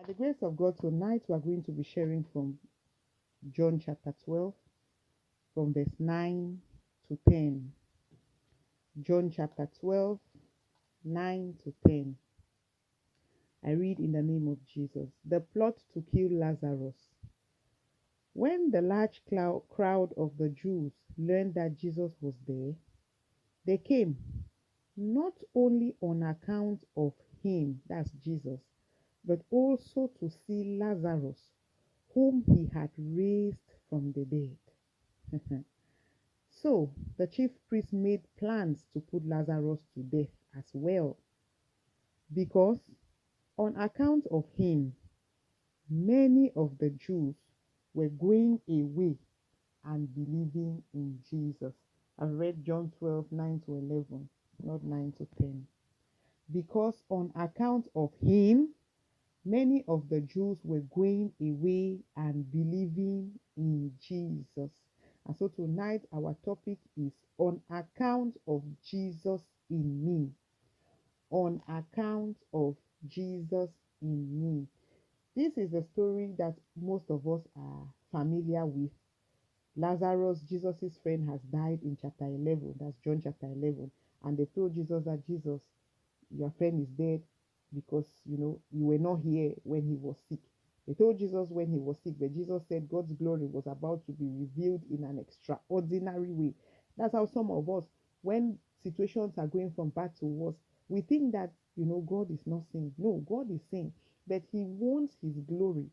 By the grace of God, tonight we are going to be sharing from John chapter 12, from verse 9 to 10. John chapter 12, 9 to 10. I read in the name of Jesus. The plot to kill Lazarus. When the large crowd of the Jews learned that Jesus was there, they came, not only on account of him, that's Jesus, but also to see Lazarus, whom he had raised from the dead. So the chief priest made plans to put Lazarus to death as well, because on account of him, many of the Jews were going away and believing in Jesus. I've read John 12, 9 to 11, not 9 to 10. Because on account of him, many of the Jews were going away and believing in Jesus. And so tonight our topic is on account of Jesus in me. On account of Jesus in me. This is a story that most of us are familiar with. Lazarus, Jesus' friend, has died in chapter 11. That's John chapter 11. And they told Jesus that Jesus, your friend is dead because you were not here when he was sick. They told Jesus when he was sick, but Jesus said God's glory was about to be revealed in an extraordinary way. That's how some of us, when situations are going from bad to worse, we think that God is not seeing. No, God is seeing, but he wants his glory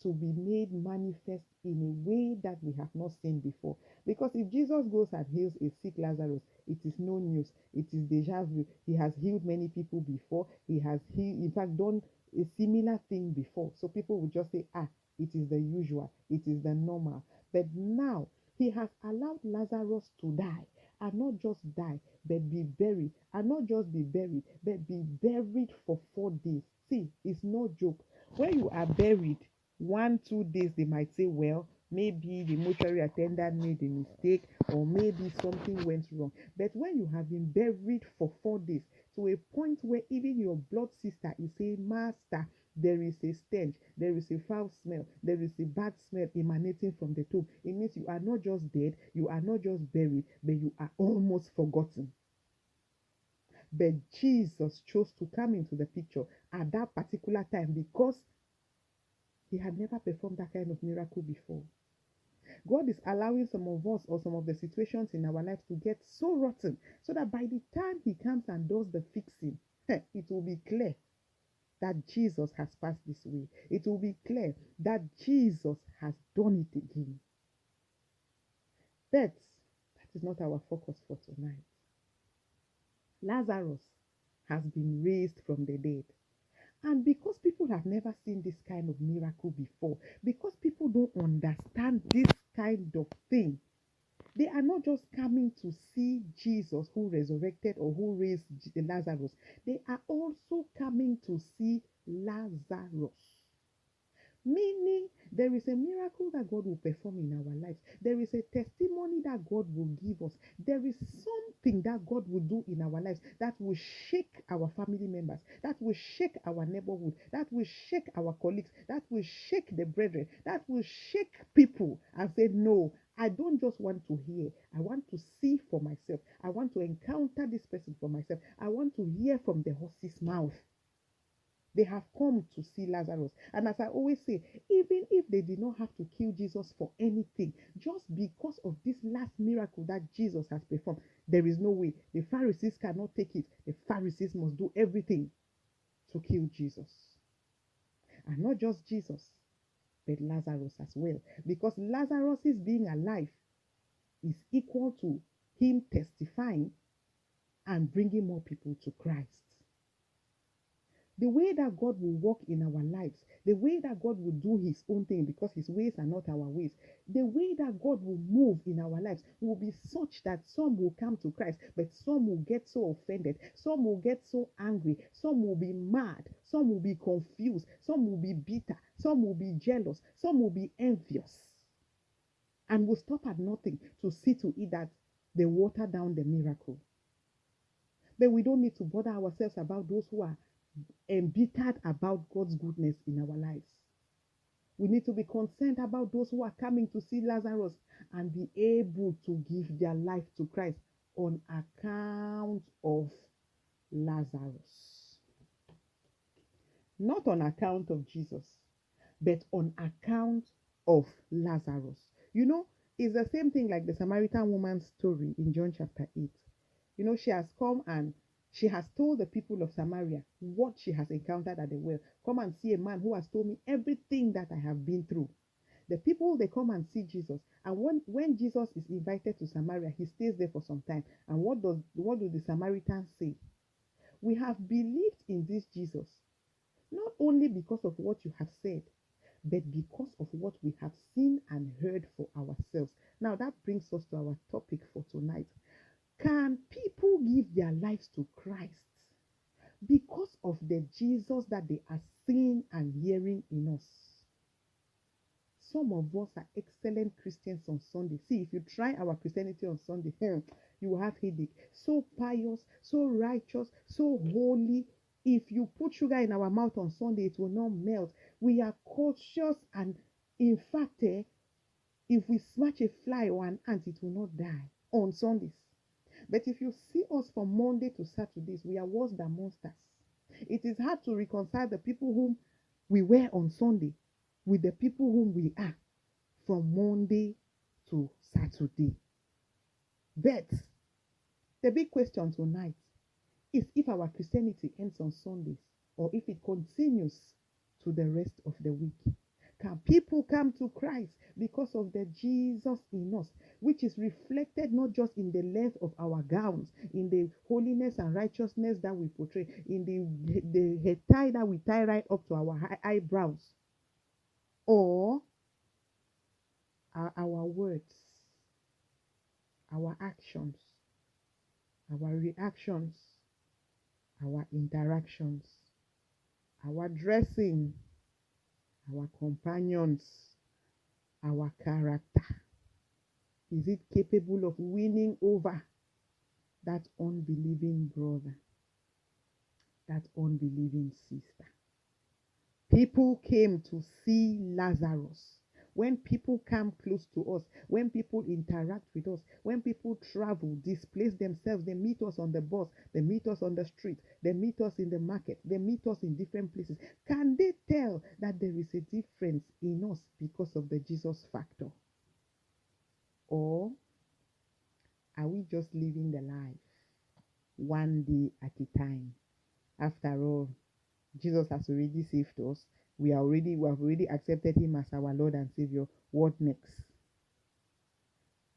to be made manifest in a way that we have not seen before. Because if Jesus goes and heals a sick Lazarus, it is no news. It is deja vu. He has healed many people before. He has in fact, done a similar thing before. So people will just say, it is the usual. It is the normal. But now, he has allowed Lazarus to die. And not just die, but be buried. And not just be buried, but be buried for 4 days. See, it's no joke. When you are buried, 1-2 days, they might say, well, maybe the mortuary attendant made a mistake, or maybe something went wrong. But when you have been buried for 4 days, to a point where even your blood sister is saying, Master, there is a stench, there is a foul smell, there is a bad smell emanating from the tomb. It means you are not just dead, you are not just buried, but you are almost forgotten. But Jesus chose to come into the picture at that particular time because he had never performed that kind of miracle before. God is allowing some of us or some of the situations in our life to get so rotten so that by the time he comes and does the fixing, it will be clear that Jesus has passed this way. It will be clear that Jesus has done it again. But that is not our focus for tonight. Lazarus has been raised from the dead. And because people have never seen this kind of miracle before, because people don't understand this kind of thing, they are not just coming to see Jesus who resurrected or who raised Lazarus. They are also coming to see Lazarus. Meaning, there is a miracle that God will perform in our lives. There is a testimony that God will give us. There is something that God will do in our lives that will shake our family members, that will shake our neighborhood, that will shake our colleagues, that will shake the brethren, that will shake people and say, no, I don't just want to hear. I want to see for myself. I want to encounter this person for myself. I want to hear from the horse's mouth. They have come to see Lazarus. And as I always say, even if they did not have to kill Jesus for anything, just because of this last miracle that Jesus has performed, there is no way. The Pharisees cannot take it. The Pharisees must do everything to kill Jesus. And not just Jesus, but Lazarus as well. Because Lazarus' being alive is equal to him testifying and bringing more people to Christ. The way that God will work in our lives, the way that God will do his own thing because his ways are not our ways, the way that God will move in our lives will be such that some will come to Christ, but some will get so offended, some will get so angry, some will be mad, some will be confused, some will be bitter, some will be jealous, some will be envious, and will stop at nothing to see to it that they water down the miracle. But we don't need to bother ourselves about those who are embittered about God's goodness in our lives. We need to be concerned about those who are coming to see Lazarus and be able to give their life to Christ on account of Lazarus. Not on account of Jesus, but on account of Lazarus. You know, it's the same thing like the Samaritan woman's story in John chapter 8. You know, she has come and she has told the people of Samaria what she has encountered at the well. Come and see a man who has told me everything that I have been through. The people, they come and see Jesus, and when Jesus is invited to Samaria, he stays there for some time. And what do the Samaritans say? We have believed in this Jesus not only because of what you have said, but because of what we have seen and heard for ourselves. Now that brings us to our topic for tonight. Can people give their lives to Christ because of the Jesus that they are seeing and hearing in us? Some of us are excellent Christians on Sunday. See, if you try our Christianity on Sunday, you will have headache. So pious, so righteous, so holy. If you put sugar in our mouth on Sunday, it will not melt. We are cautious, and in fact, if we smash a fly or an ant, it will not die on Sundays. But if you see us from Monday to Saturdays, we are worse than monsters. It is hard to reconcile the people whom we were on Sunday with the people whom we are from Monday to Saturday. But the big question tonight is if our Christianity ends on Sundays or if it continues to the rest of the week. Can people come to Christ because of the Jesus in us, which is reflected not just in the length of our gowns, in the holiness and righteousness that we portray, in the head tie that we tie right up to our eyebrows, or are our words, our actions, our reactions, our interactions, our dressing, our companions, our character? Is it capable of winning over that unbelieving brother, that unbelieving sister? People came to see Lazarus. When people come close to us, when people interact with us, when people travel, displace themselves, they meet us on the bus, they meet us on the street, they meet us in the market, they meet us in different places. Can they tell that there is a difference in us because of the Jesus factor? Or are we just living the life one day at a time? After all, Jesus has already saved us. We have already accepted him as our Lord and Savior. What next?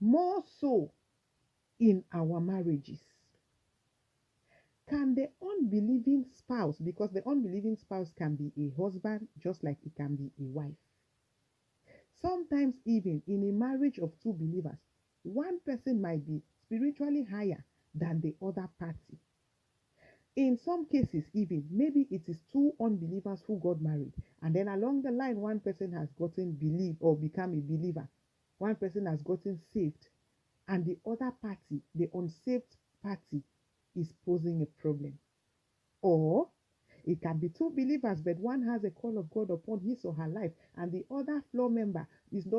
More so in our marriages. Can the unbelieving spouse, because the unbelieving spouse can be a husband just like it can be a wife. Sometimes even in a marriage of two believers, one person might be spiritually higher than the other party. In some cases, even maybe it is two unbelievers who got married, and then along the line, one person has gotten believed or become a believer, one person has gotten saved, and the other party, the unsaved party, is posing a problem. Or it can be two believers, but one has a call of God upon his or her life, and the other floor member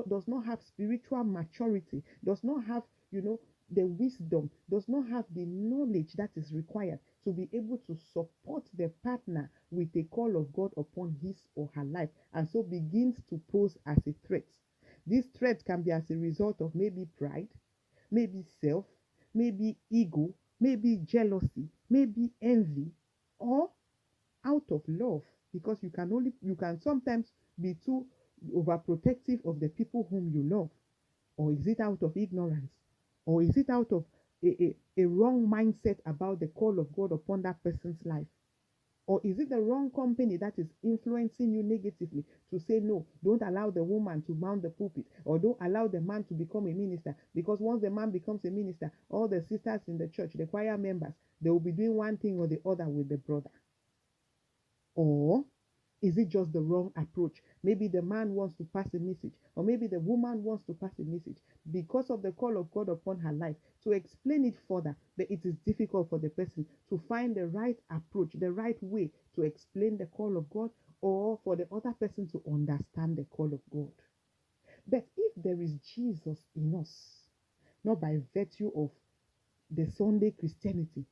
does not have spiritual maturity, does not have, the wisdom, does not have the knowledge that is required to be able to support the partner with a call of God upon his or her life, and so begins to pose as a threat. This threat can be as a result of maybe pride, maybe self, maybe ego, maybe jealousy, maybe envy, or out of love, because you can sometimes be too overprotective of the people whom you love. Or is it out of ignorance? Or is it out of a wrong mindset about the call of God upon that person's life? Or is it the wrong company that is influencing you negatively to say, no, don't allow the woman to mount the pulpit, or don't allow the man to become a minister? Because once the man becomes a minister, all the sisters in the church, the choir members, they will be doing one thing or the other with the brother. Or Is it just the wrong approach? Maybe the man wants to pass a message, or maybe the woman wants to pass a message because of the call of God upon her life. To explain it further, but it is difficult for the person to find the right approach, the right way to explain the call of God, or for the other person to understand the call of God. But if there is Jesus in us, not by virtue of the Sunday Christianity,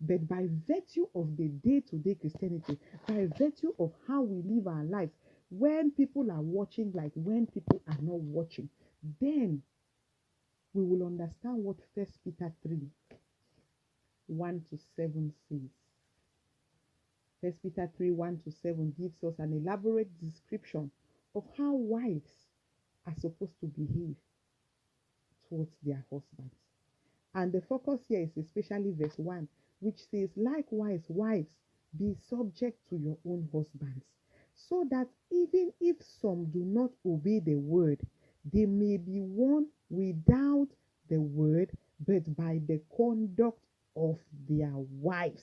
but by virtue of the day-to-day Christianity, by virtue of how we live our lives, when people are watching, like when people are not watching, then we will understand what 1 Peter 3, 1 to 7 says. 1 Peter 3, 1 to 7 gives us an elaborate description of how wives are supposed to behave towards their husbands. And the focus here is especially verse 1, which says, likewise, wives, be subject to your own husbands, so that even if some do not obey the word, they may be won without the word, but by the conduct of their wives,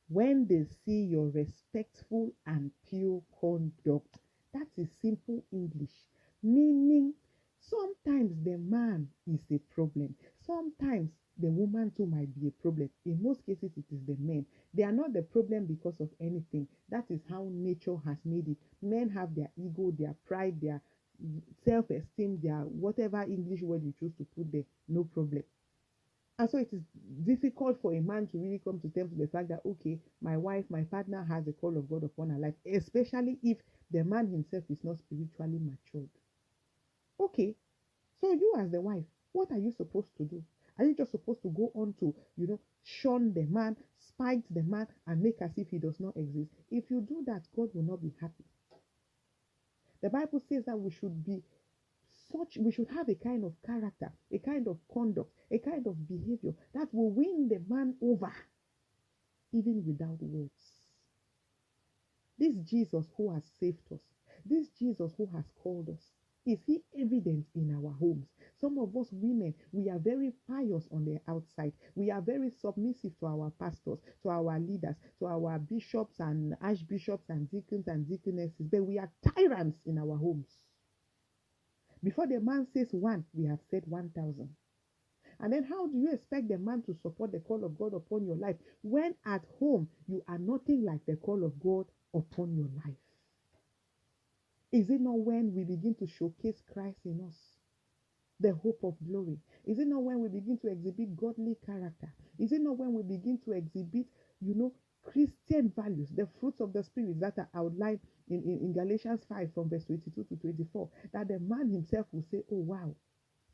when they see your respectful and pure conduct. That is simple English, meaning sometimes the man is a problem. Sometimes the woman too might be a problem. In most cases, it is the men. They are not the problem because of anything. That is how nature has made it. Men have their ego, their pride, their self-esteem, their whatever English word you choose to put there, no problem. And so it is difficult for a man to really come to terms with the fact that, okay, my wife, my partner has a call of God upon her life, especially if the man himself is not spiritually matured. Okay, so you as the wife, what are you supposed to do? Are you just supposed to go on to, shun the man, spite the man, and make as if he does not exist? If you do that, God will not be happy. The Bible says that we should have a kind of character, a kind of conduct, a kind of behavior that will win the man over, even without words. This Jesus who has saved us, this Jesus who has called us, is he evident in our homes? Some of us women, we are very pious on the outside. We are very submissive to our pastors, to our leaders, to our bishops and archbishops and deacons and deaconesses, but we are tyrants in our homes. Before the man says one, we have said 1,000. And then how do you expect the man to support the call of God upon your life when at home you are nothing like the call of God upon your life? Is it not when we begin to showcase Christ in us, the hope of glory? Is it not when we begin to exhibit godly character? Is it not when we begin to exhibit, Christian values, the fruits of the Spirit that are outlined in Galatians 5 from verse 22 to 24, that the man himself will say, oh wow,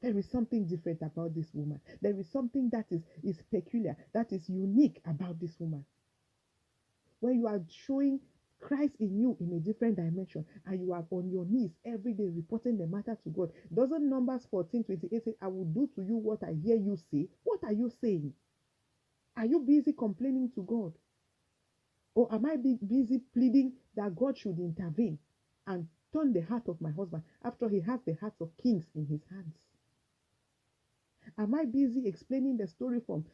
there is something different about this woman. There is something that is peculiar, that is unique about this woman. When you are showing Christ in you in a different dimension, and you are on your knees every day reporting the matter to God. Doesn't Numbers 14:28 say, I will do to you what I hear you say? What are you saying? Are you busy complaining to God? Or am I busy pleading that God should intervene and turn the heart of my husband after he has the hearts of kings in his hands? Am I busy explaining the story from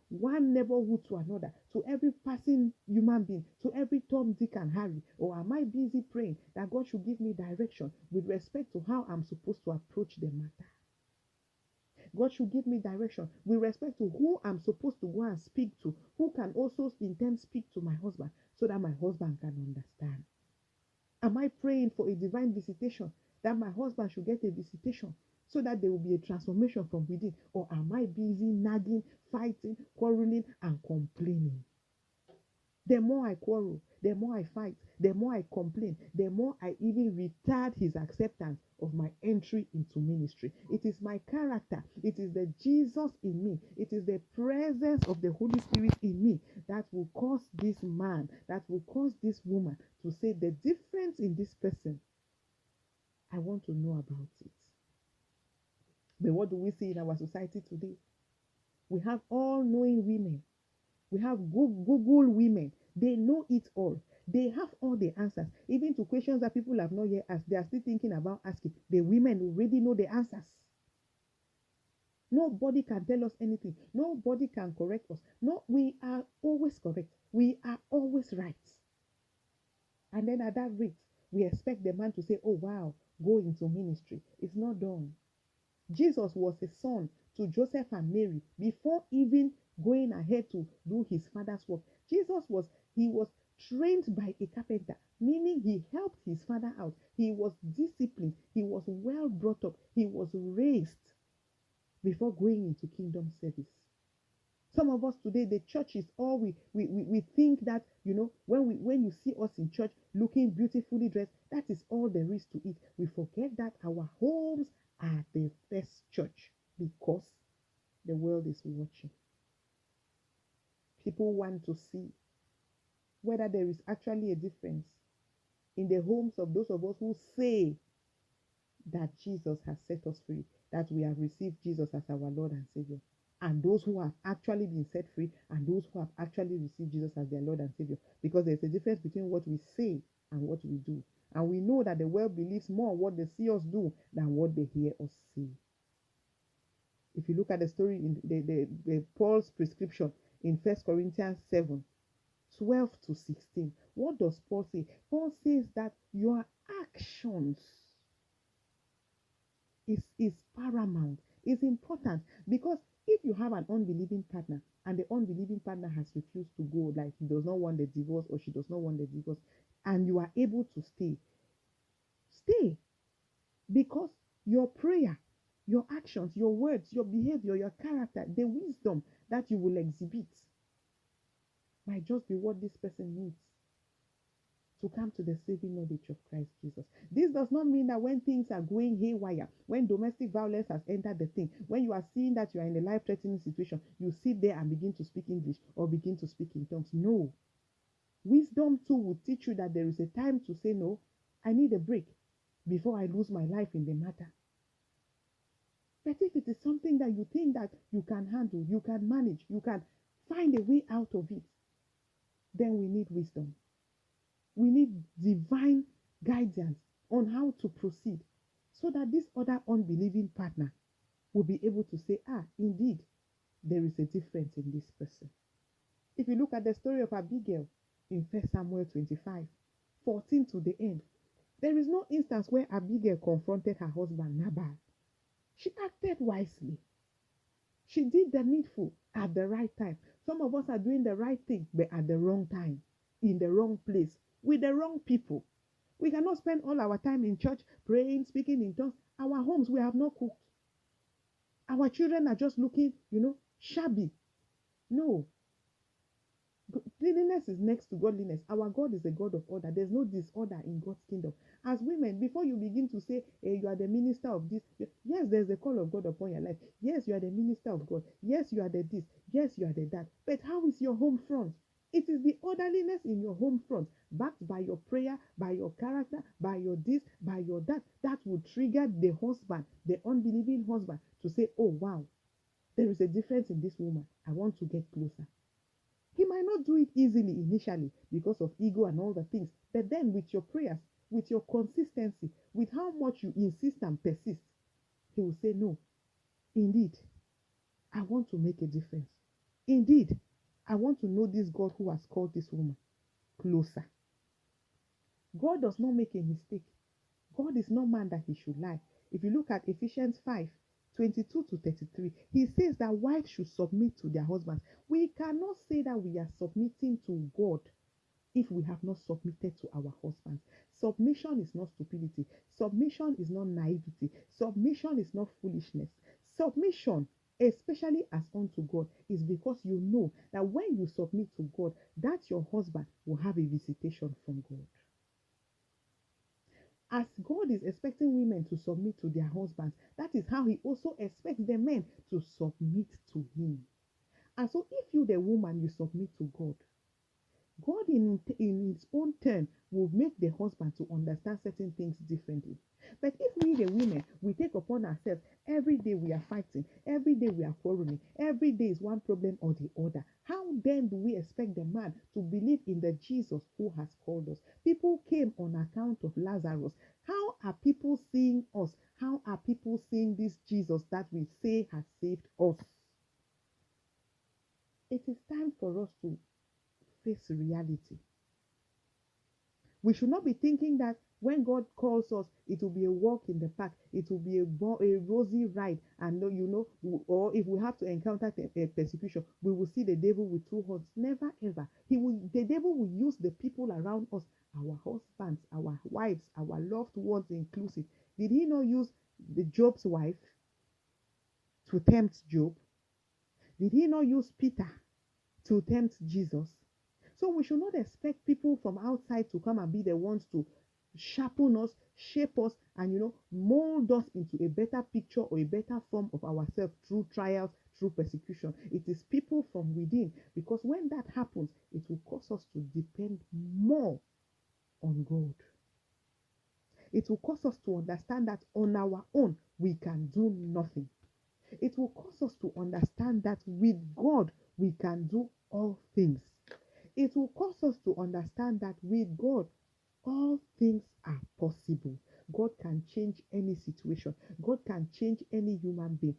one neighborhood to another, to every passing human being, to every Tom, Dick, and Harry? Or am I busy praying that God should give me direction with respect to how I'm supposed to approach the matter? God should give me direction with respect to who I'm supposed to go and speak to, who can also in turn speak to my husband so that my husband can understand. Am I praying for a divine visitation, that my husband should get a visitation so that there will be a transformation from within? Or am I busy nagging, fighting, quarreling, and complaining? The more I quarrel, the more I fight, the more I complain, the more I even retard his acceptance of my entry into ministry. It is my character, it is the Jesus in me, it is the presence of the Holy Spirit in me that will cause this man, that will cause this woman to say the difference in this person. I want to know about it. But what do we see in our society today? We have all-knowing women. We have Google women. They know it all. They have all the answers. Even to questions that people have not yet asked, they are still thinking about asking. The women already know the answers. Nobody can tell us anything. Nobody can correct us. No, we are always correct. We are always right. And then at that rate, we expect the man to say, oh, wow, go into ministry. It's not done. Jesus was a son to Joseph and Mary before even going ahead to do his father's work. He was trained by a carpenter, meaning he helped his father out. He was disciplined. He was well brought up. He was raised before going into kingdom service. Some of us today, the church is all we think that, when you see us in church looking beautifully dressed, that is all there is to it. We forget that our homes are the first church because the world is watching. People want to see whether there is actually a difference in the homes of those of us who say that Jesus has set us free, that we have received Jesus as our Lord and Savior, and those who have actually been set free and those who have actually received Jesus as their Lord and Savior. Because there's a difference between what we say and what we do. And we know that the world believes more what they see us do than what they hear us say. If you look at the story in the Paul's prescription in 1 Corinthians 7:12 to 16, what does Paul say? Paul says that your actions is paramount, is important, because if you have an unbelieving partner and the unbelieving partner has refused to go, like he does not want the divorce or she does not want the divorce, and you are able to stay, because your prayer, your actions, your words, your behavior, your character, the wisdom that you will exhibit might just be what this person needs to come to the saving knowledge of Christ Jesus. This does not mean that when things are going haywire, when domestic violence has entered the thing, when you are seeing that you are in a life-threatening situation, you sit there and begin to speak English or begin to speak in tongues. No. Wisdom too will teach you that there is a time to say, no, I need a break before I lose my life in the matter. But if it is something that you think that you can handle, you can manage, you can find a way out of it, then we need wisdom. We need divine guidance on how to proceed so that this other unbelieving partner will be able to say, indeed, there is a difference in this person. If you look at the story of Abigail in 1 Samuel 25:14 to the end, there is no instance where Abigail confronted her husband Nabal. She acted wisely. She did the needful at the right time. Some of us are doing the right thing, but at the wrong time, in the wrong place, with the wrong people. We cannot spend all our time in church praying, speaking in tongues. Our homes, we have not cooked. Our children are just looking, shabby. No. Cleanliness is next to godliness. Our God is a God of order. There's no disorder in God's kingdom. As women, before you begin to say, hey, you are the minister of this, yes, there's the call of God upon your life. Yes, you are the minister of God. Yes, you are the this. Yes, you are the that. But how is your home front? It is the orderliness in your home front, backed by your prayer, by your character, by your this, by your that, that will trigger the husband, the unbelieving husband, to say, oh, wow, there is a difference in this woman. I want to get closer. He might not do it easily initially because of ego and all the things, but then with your prayers, with your consistency, with how much you insist and persist, he will say, no, indeed, I want to make a difference. Indeed, I want to know this God who has called this woman closer. God does not make a mistake. God is not man that he should lie. If you look at Ephesians 5:22 to 33, he says that wives should submit to their husbands. We cannot say that we are submitting to God if we have not submitted to our husbands. Submission is not stupidity. Submission is not naivety. Submission is not foolishness. Submission, especially as unto God, is because you know that when you submit to God, that your husband will have a visitation from God. As God is expecting women to submit to their husbands, that is how he also expects the men to submit to him. And so if you, the woman, you submit to God, God in his own turn will make the husband to understand certain things differently. But if we, the women, we take upon ourselves, every day we are fighting, every day we are quarreling, every day is one problem or the other, how then do we expect the man to believe in the Jesus who has called us? People came on account of Lazarus. How are people seeing us? How are people seeing this Jesus that we say has saved us? It is time for us to face reality. We should not be thinking that when God calls us, it will be a walk in the park, it will be a rosy ride, and or if we have to encounter persecution, we will see the devil with two horns. Never ever. The devil will use the people around us, our husbands, our wives, our loved ones inclusive. Did he not use the Job's wife to tempt Job? Did he not use Peter to tempt Jesus? So we should not expect people from outside to come and be the ones to sharpen us, shape us, and mold us into a better picture or a better form of ourselves through trials, through persecution. It is people from within, because when that happens, it will cause us to depend more on God. It will cause us to understand that on our own we can do nothing. It will cause us to understand that with God we can do all things. It will cause us to understand that with God all things are possible. God can change any situation. God can change any human being.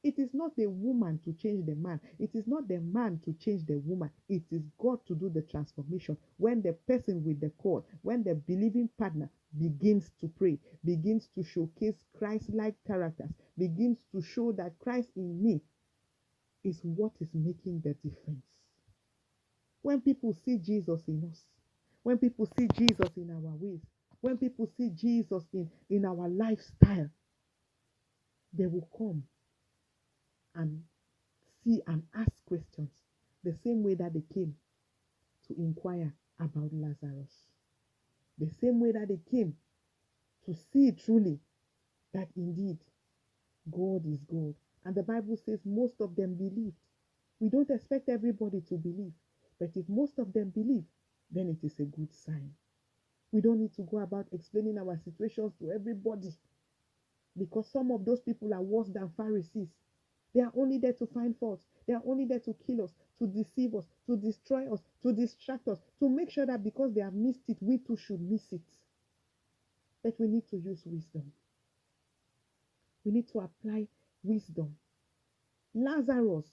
It is not the woman to change the man. It is not the man to change the woman. It is God to do the transformation. When the person with the call, when the believing partner begins to pray, begins to showcase Christ-like characters, begins to show that Christ in me is what is making the difference. When people see Jesus in us, when people see Jesus in our ways, when people see Jesus in our lifestyle, they will come and see and ask questions the same way that they came to inquire about Lazarus. The same way that they came to see truly that indeed God is God. And the Bible says most of them believed. We don't expect everybody to believe, but if most of them believe, then it is a good sign. We don't need to go about explaining our situations to everybody, because some of those people are worse than Pharisees. They are only there to find fault. They are only there to kill us, to deceive us, to destroy us, to distract us, to make sure that because they have missed it, we too should miss it. But we need to use wisdom. We need to apply wisdom. Lazarus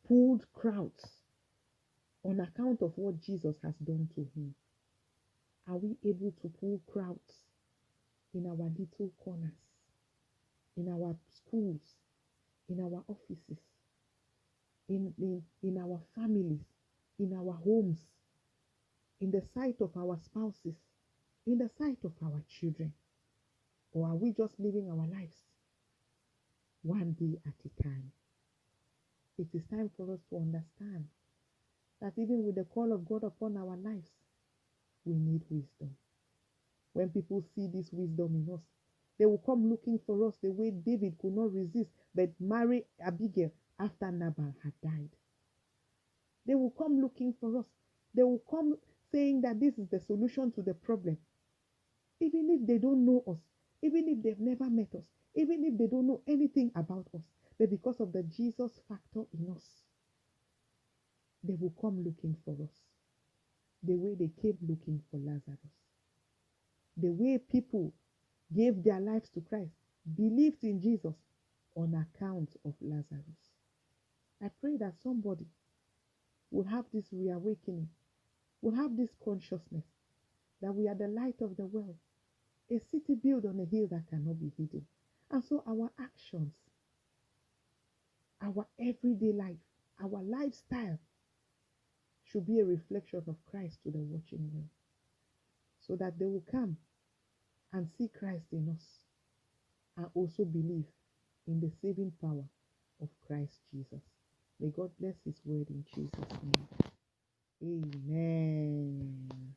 pulled crowds on account of what Jesus has done to him. Are we able to pull crowds in our little corners, in our schools, in our offices, in our families, in our homes, in the sight of our spouses, in the sight of our children? Or are we just living our lives one day at a time? It is time for us to understand that even with the call of God upon our lives, we need wisdom. When people see this wisdom in us, they will come looking for us the way David could not resist but marry Abigail after Nabal had died. They will come looking for us. They will come saying that this is the solution to the problem. Even if they don't know us, even if they've never met us, even if they don't know anything about us, but because of the Jesus factor in us, they will come looking for us. The way they came looking for Lazarus. The way people gave their lives to Christ, believed in Jesus on account of Lazarus. I pray that somebody will have this reawakening, will have this consciousness that we are the light of the world, a city built on a hill that cannot be hidden. And so our actions, our everyday life, our lifestyle should be a reflection of Christ to the watching world, so that they will come and see Christ in us and also believe in the saving power of Christ Jesus. May God bless his word in Jesus' name. Amen.